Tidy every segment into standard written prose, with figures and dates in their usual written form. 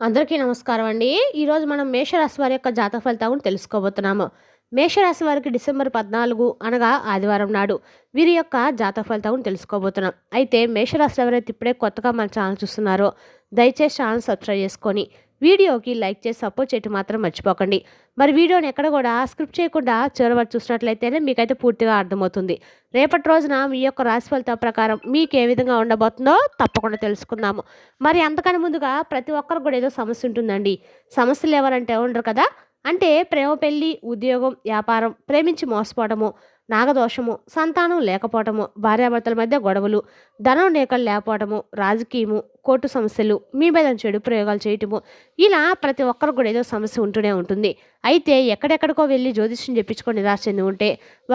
అందరికీ నమస్కారం అండి. ఈరోజు మనం మేషరాశి వారి యొక్క జాతక ఫలితాలను తెలుసుకోబోతున్నాము. మేషరాశి వారికి డిసెంబర్ 14 అనగా ఆదివారం నాడు వీరి యొక్క జాతక ఫలితాలను తెలుసుకోబోతున్నాం. అయితే మేషరాశి ఎవరైతే ఇప్పుడే కొత్తగా మన ఛానల్ చూస్తున్నారో దయచేసి ఛానల్ సబ్స్క్రైబ్ చేసుకొని వీడియోకి లైక్ చేసి సపోర్ట్ చేయడం మాత్రం మర్చిపోకండి. మరి వీడియోని ఎక్కడ కూడా స్క్రిప్ట్ చేయకుండా చివరి వరకు చూసినట్లయితేనే మీకైతే పూర్తిగా అర్థమవుతుంది. రేపటి రోజున మీ యొక్క రాశి ఫలితాల ప్రకారం మీకు ఏ విధంగా ఉండబోతుందో తప్పకుండా తెలుసుకుందాము. మరి అంతకన్నా ముందుగా ప్రతి ఒక్కరికి కూడా ఏదో సమస్య ఉంటుందండి. సమస్యలు ఎవరంటే ఉండరు కదా. అంటే ప్రేమ, పెళ్లి, ఉద్యోగం, వ్యాపారం, ప్రేమించి మోసపోవటము, నాగదోషము, సంతానం లేకపోవటము, భార్యాభర్తల మధ్య గొడవలు, ధనం నేకలు లేకపోవటము, రాజకీయము, కోర్టు సమస్యలు, మీ మీద చెడు ప్రయోగాలు చేయటము, ఇలా ప్రతి ఒక్కరికి కూడా ఏదో సమస్య ఉంటూనే ఉంటుంది. అయితే ఎక్కడెక్కడికో వెళ్ళి జ్యోతిష్యం చెప్పించుకొని నిరాశ చెంది ఉంటే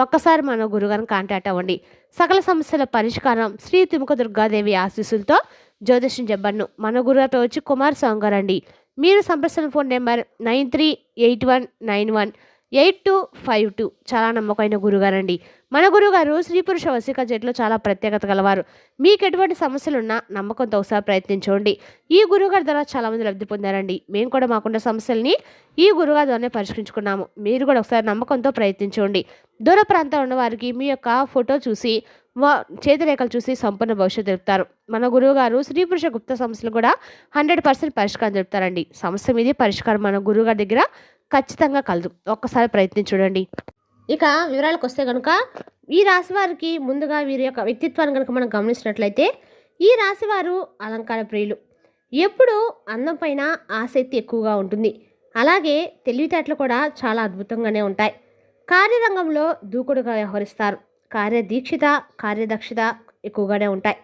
ఒక్కసారి మన గురుగారిని కాంటాక్ట్ అవ్వండి. సకల సమస్యల పరిష్కారం శ్రీ తిముక దుర్గాదేవి ఆశీస్సులతో జ్యోతిష్యం చెప్పను. మన గురుగారితో వచ్చి కుమారస్వామి గారండి. మీరు సంప్రదించిన ఫోన్ నెంబర్ 9381918252. చాలా నమ్మకమైన గురుగారండి. మన గురుగారు స్త్రీ పురుష వశీకరణ జట్టులో చాలా ప్రత్యేకత గలవారు. మీకు ఎటువంటి సమస్యలున్నా నమ్మకంతో ఒకసారి ప్రయత్నించండి. ఈ గురుగారి ద్వారా చాలామంది లబ్ధి పొందారండి. మేము కూడా మాకున్న సమస్యల్ని ఈ గురుగారి ద్వారానే పరిష్కరించుకున్నాము. మీరు కూడా ఒకసారి నమ్మకంతో ప్రయత్నించండి. దూర ప్రాంతంలో ఉన్న వారికి మీ యొక్క ఫోటో చూసి చేతిరేఖలు చూసి సంపూర్ణ భవిష్యత్తు తెలుపుతారు. మన గురువు గారు స్త్రీ పురుష గుప్త సమస్యలు కూడా 100% పరిష్కారం తెలుపుతారండి. సమస్య మీదే పరిష్కారం మన గురువుగారి దగ్గర ఖచ్చితంగా కలదు. ఒక్కసారి ప్రయత్నించండి. ఇక వివరాలకు వస్తే కనుక ఈ రాశి వారికి ముందుగా వీరి యొక్క వ్యక్తిత్వాన్ని కనుక మనం గమనించినట్లయితే ఈ రాశి వారు అలంకార ప్రియులు. ఎప్పుడూ అందం పైన ఆసక్తి ఎక్కువగా ఉంటుంది. అలాగే తెలివితేటలు కూడా చాలా అద్భుతంగానే ఉంటాయి. కార్యరంగంలో దూకుడుగా వ్యవహరిస్తారు. కార్యదీక్షిత, కార్యదక్షత ఎక్కువగానే ఉంటాయి.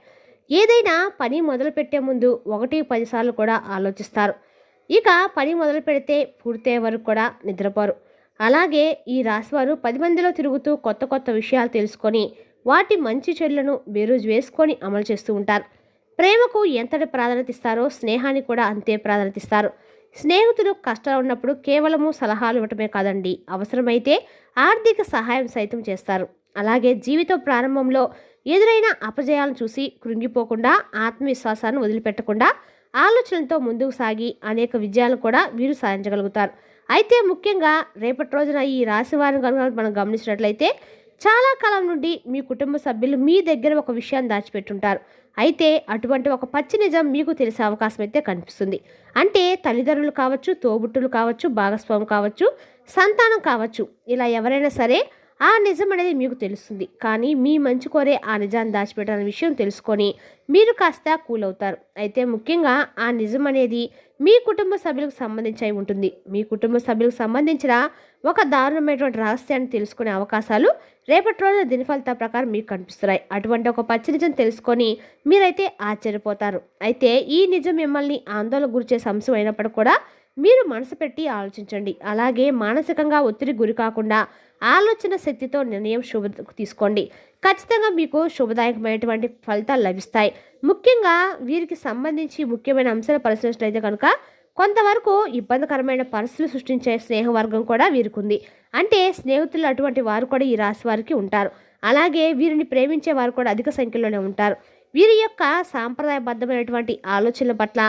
ఏదైనా పని మొదలుపెట్టే ముందు 1-10 సార్లు కూడా ఆలోచిస్తారు. ఇక పని మొదలు పెడితే పూర్తయ్యే వరకు కూడా నిద్రపోరు. అలాగే ఈ రాశివారు 10 మందిలో తిరుగుతూ కొత్త కొత్త విషయాలు తెలుసుకొని వాటి మంచి చెడులను బేరుజు వేసుకొని అమలు చేస్తూ ఉంటారు. ప్రేమకు ఎంతటి ప్రాధాన్యత ఇస్తారో స్నేహానికి కూడా అంతే ప్రాధాన్యత ఇస్తారు. స్నేహితులు కష్టాలు ఉన్నప్పుడు కేవలము సలహాలు ఇవ్వటమే కాదండి, అవసరమైతే ఆర్థిక సహాయం సైతం చేస్తారు. అలాగే జీవితం ప్రారంభంలో ఎదురైన అపజయాలను చూసి కృంగిపోకుండా ఆత్మవిశ్వాసాన్ని వదిలిపెట్టకుండా ఆలోచనలతో ముందుకు సాగి అనేక విజయాలను కూడా వీరు సాధించగలుగుతారు. అయితే ముఖ్యంగా రేపటి రోజున ఈ రాశి వారిని కనుక మనం గమనించినట్లయితే చాలా కాలం నుండి మీ కుటుంబ సభ్యులు మీ దగ్గర ఒక విషయాన్ని దాచిపెట్టుంటారు. అయితే అటువంటి ఒక పచ్చి నిజం మీకు తెలిసే అవకాశం అయితే కనిపిస్తుంది. అంటే తల్లిదండ్రులు కావచ్చు, తోబుట్టులు కావచ్చు, భాగస్వామి కావచ్చు, సంతానం కావచ్చు, ఇలా ఎవరైనా సరే ఆ నిజం అనేది మీకు తెలుస్తుంది. కానీ మీ మంచి కోరే ఆ నిజాన్ని దాచిపెట్టాలనే విషయం తెలుసుకొని మీరు కాస్త కూల్ అవుతారు. అయితే ముఖ్యంగా ఆ నిజం అనేది మీ కుటుంబ సభ్యులకు సంబంధించి ఉంటుంది. మీ కుటుంబ సభ్యులకు సంబంధించిన ఒక దారుణమైనటువంటి రహస్యాన్ని తెలుసుకునే అవకాశాలు రేపటి రోజున దినఫలితాల ప్రకారం మీకు కనిపిస్తున్నాయి. అటువంటి ఒక పచ్చి నిజం తెలుసుకొని మీరైతే ఆశ్చర్యపోతారు. అయితే ఈ నిజం మిమ్మల్ని ఆందోళన గురిచేసే అంశం అయినప్పుడు కూడా మీరు మనసు పెట్టి ఆలోచించండి. అలాగే మానసికంగా ఒత్తిడి గురి కాకుండా ఆలోచన శక్తితో నిర్ణయం తీసుకోండి. ఖచ్చితంగా మీకు శుభదాయకమైనటువంటి ఫలితాలు లభిస్తాయి. ముఖ్యంగా వీరికి సంబంధించి ముఖ్యమైన అంశాలు పరిశీలించినట్లయితే కనుక కొంతవరకు ఇబ్బందికరమైన పరిస్థితులు సృష్టించే స్నేహవర్గం కూడా వీరికి ఉంది. అంటే స్నేహితులు అటువంటి వారు కూడా ఈ రాశి వారికి ఉంటారు. అలాగే వీరిని ప్రేమించే వారు కూడా అధిక సంఖ్యలోనే ఉంటారు. వీరి యొక్క సాంప్రదాయబద్ధమైనటువంటి ఆలోచనల పట్ల,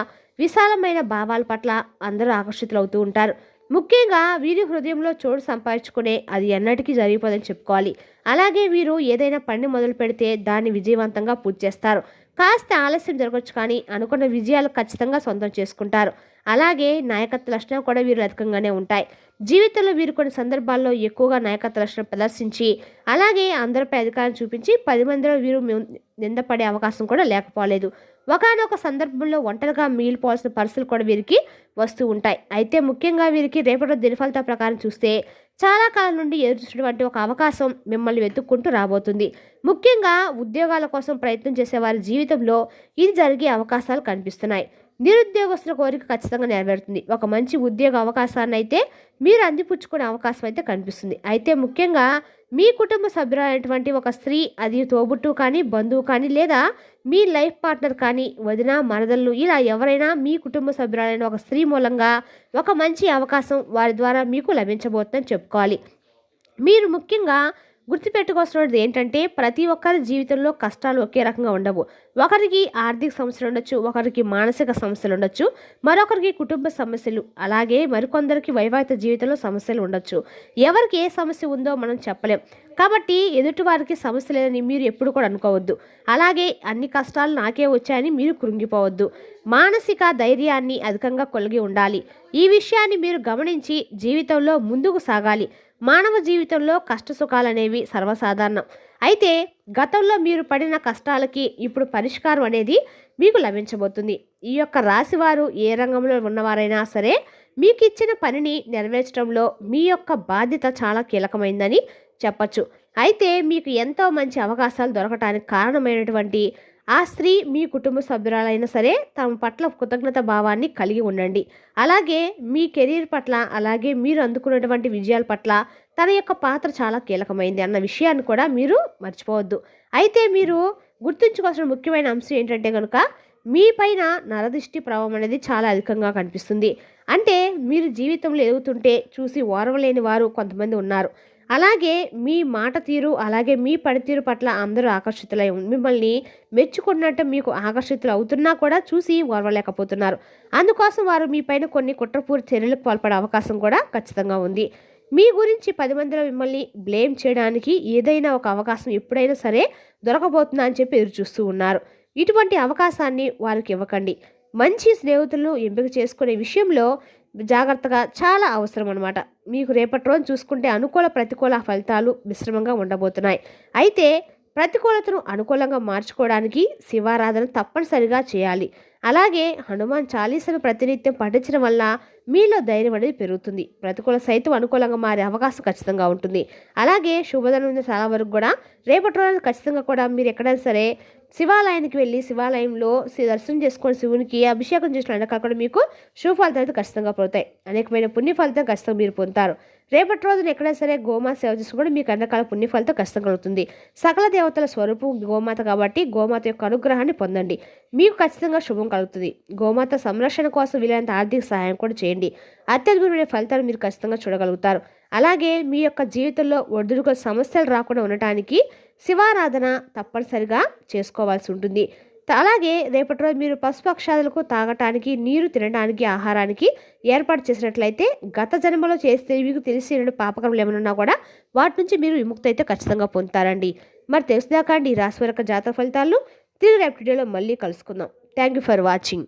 విశాలమైన భావాల పట్ల అందరూ ఆకర్షితులవుతూ ఉంటారు. ముఖ్యంగా వీరి హృదయంలో చోటు సంపాదించుకునే అది ఎన్నటికీ జరిగిపోదని చెప్పుకోవాలి. అలాగే వీరు ఏదైనా పని మొదలు పెడితే దాన్ని విజయవంతంగా పూర్తి చేస్తారు. కాస్త ఆలస్యం జరగవచ్చు కానీ అనుకున్న విజయాలు ఖచ్చితంగా సొంతం చేసుకుంటారు. అలాగే నాయకత్వ లక్షణాలు కూడా వీరు అధికంగానే ఉంటాయి. జీవితంలో వీరు కొన్ని సందర్భాల్లో ఎక్కువగా నాయకత్వ లక్షణం ప్రదర్శించి అలాగే అందరిపై అధికారం చూపించి 10 మందిలో వీరు నిందపడే అవకాశం కూడా లేకపోలేదు. ఒకనొక సందర్భంలో ఒంటరిగా మిగిలిపోవాల్సిన పరిస్థితులు కూడా వీరికి వస్తూ ఉంటాయి. అయితే ముఖ్యంగా వీరికి రేపటి దినఫలితాల ప్రకారం చూస్తే చాలా కాలం నుండి ఎదురు చూసినటువంటి ఒక అవకాశం మిమ్మల్ని వెతుక్కుంటూ రాబోతుంది. ముఖ్యంగా ఉద్యోగాల కోసం ప్రయత్నం చేసే వారి జీవితంలో ఇది జరిగే అవకాశాలు కనిపిస్తున్నాయి. నిరుద్యోగస్తుల కోరిక ఖచ్చితంగా నెరవేరుతుంది. ఒక మంచి ఉద్యోగ అవకాశాన్ని అయితే మీరు అందిపుచ్చుకునే అవకాశం అయితే కనిపిస్తుంది. అయితే ముఖ్యంగా మీ కుటుంబ సభ్యులైనటువంటి ఒక స్త్రీ, అది తోబుట్టు కానీ, బంధువు కానీ, లేదా మీ లైఫ్ పార్ట్నర్ కానీ, వదిన, మరదళ్ళు, ఇలా ఎవరైనా మీ కుటుంబ సభ్యులైన ఒక స్త్రీ మూలంగా ఒక మంచి అవకాశం వారి ద్వారా మీకు లభించబోతుందని చెప్పుకోవాలి. మీరు ముఖ్యంగా గుర్తుపెట్టుకోవాల్సినది ఏంటంటే ప్రతి ఒక్కరి జీవితంలో కష్టాలు ఒకే రకంగా ఉండవు. ఒకరికి ఆర్థిక సమస్యలు ఉండొచ్చు, ఒకరికి మానసిక సమస్యలు ఉండొచ్చు, మరొకరికి కుటుంబ సమస్యలు, అలాగే మరికొందరికి వైవాహిక జీవితంలో సమస్యలు ఉండొచ్చు. ఎవరికి ఏ సమస్య ఉందో మనం చెప్పలేం. కాబట్టి ఎదుటివారికి సమస్య లేదని మీరు ఎప్పుడు కూడా అనుకోవద్దు. అలాగే అన్ని కష్టాలు నాకే వచ్చాయని మీరు కృంగిపోవద్దు. మానసిక ధైర్యాన్ని అధికంగా కలిగి ఉండాలి. ఈ విషయాన్ని మీరు గమనించి జీవితంలో ముందుకు సాగాలి. మానవ జీవితంలో కష్ట సుఖాలనేవి సర్వసాధారణం. అయితే గతంలో మీరు పడిన కష్టాలకి ఇప్పుడు పరిష్కారం అనేది మీకు లభించబోతుంది. ఈ యొక్క రాశివారు ఏ రంగంలో ఉన్నవారైనా సరే మీకు ఇచ్చిన పనిని నెరవేర్చడంలో మీ యొక్క బాధ్యత చాలా కీలకమైందని చెప్పచ్చు. అయితే మీకు ఎంతో మంచి అవకాశాలు దొరకటానికి కారణమైనటువంటి ఆ స్త్రీ మీ కుటుంబ సభ్యురాలైనా సరే తమ పట్ల కృతజ్ఞత భావాన్ని కలిగి ఉండండి. అలాగే మీ కెరీర్ పట్ల, అలాగే మీరు అందుకున్నటువంటి విజయాల పట్ల తన యొక్క పాత్ర చాలా కీలకమైంది అన్న విషయాన్ని కూడా మీరు మర్చిపోవద్దు. అయితే మీరు గుర్తుంచుకోవాల్సిన ముఖ్యమైన అంశం ఏంటంటే కనుక మీ పైన నరదిష్టి ప్రభావం అనేది చాలా అధికంగా కనిపిస్తుంది. అంటే మీరు జీవితంలో ఎదుగుతుంటే చూసి ఓర్వలేని వారు కొంతమంది ఉన్నారు. అలాగే మీ మాట తీరు, అలాగే మీ పనితీరు పట్ల అందరూ ఆకర్షితులై మిమ్మల్ని మెచ్చుకున్నట్టు మీకు ఆకర్షితులు అవుతున్నా కూడా చూసి ఓర్వలేకపోతున్నారు. అందుకోసం వారు మీ పైన కొన్ని కుట్రపూరిత చర్యలకు పాల్పడే అవకాశం కూడా ఖచ్చితంగా ఉంది. మీ గురించి 10 మందిలో మిమ్మల్ని బ్లేమ్ చేయడానికి ఏదైనా ఒక అవకాశం ఎప్పుడైనా సరే దొరకబోతుందా అని చెప్పి ఎదురు చూస్తూ ఉన్నారు. ఇటువంటి అవకాశాన్ని వారికి ఇవ్వకండి. మంచి స్నేహితులను ఎంపిక చేసుకునే విషయంలో జాగ్రత్తగా చాలా అవసరం అనమాట. మీకు రేపటి రోజు చూసుకుంటే అనుకూల ప్రతికూల ఫలితాలు మిశ్రమంగా ఉండబోతున్నాయి. అయితే ప్రతికూలతను అనుకూలంగా మార్చుకోవడానికి శివారాధన తప్పనిసరిగా చేయాలి. అలాగే హనుమాన్ చాలీసాను ప్రతినిత్యం పఠించడం వల్ల మీలో ధైర్యం అనేది పెరుగుతుంది. ప్రతికూల సైతం అనుకూలంగా మారే అవకాశం ఖచ్చితంగా ఉంటుంది. అలాగే శుభదినం చాలా వరకు కూడా రేపటి రోజు ఖచ్చితంగా కూడా మీరు ఎక్కడైనా సరే శివాలయానికి వెళ్ళి శివాలయంలో దర్శనం చేసుకొని శివునికి అభిషేకం చేసిన కూడా మీకు శుభ ఫలితాలు అయితే ఖచ్చితంగా పొందుతాయి. అనేకమైన పుణ్య ఫలితం ఖచ్చితంగా మీరు పొందుతారు. రేపటి రోజున ఎక్కడైనా సరే గోమాత సేవ చేసి కూడా మీకు అన్ని రకాల పుణ్య ఫలితం ఖచ్చితంగా కలుగుతుంది. సకల దేవతల స్వరూపం గోమాత కాబట్టి గోమాత యొక్క అనుగ్రహాన్ని పొందండి. మీకు ఖచ్చితంగా శుభం కలుగుతుంది. గోమాత సంరక్షణ కోసం వీలైనంత ఆర్థిక సహాయం కూడా చేయండి. అత్యద్భుతమైన ఫలితాలు మీరు ఖచ్చితంగా చూడగలుగుతారు. అలాగే మీ యొక్క జీవితంలో ఒడిదుడుకుల సమస్యలు రాకుండా ఉండటానికి శివారాధన తప్పనిసరిగా చేసుకోవాల్సి ఉంటుంది. అలాగే రేపటి రోజు మీరు పసుపు అక్షాదులకు తాగటానికి, నీరు తినడానికి, ఆహారానికి ఏర్పాటు చేసినట్లయితే గత జన్మలో చేస్తే మీకు తెలిసిన పాపకర్మలు ఏమైనా ఉన్నా కూడా వాటి నుంచి మీరు విముక్తి అయితే ఖచ్చితంగా పొందుతారండి. మరి తెలుసుదాకా అండి ఈ రాశి వారి యొక్క జాతక ఫలితాలు తిరిగి రేపటి వీడియోలో మళ్ళీ కలుసుకుందాం. Thank you for watching.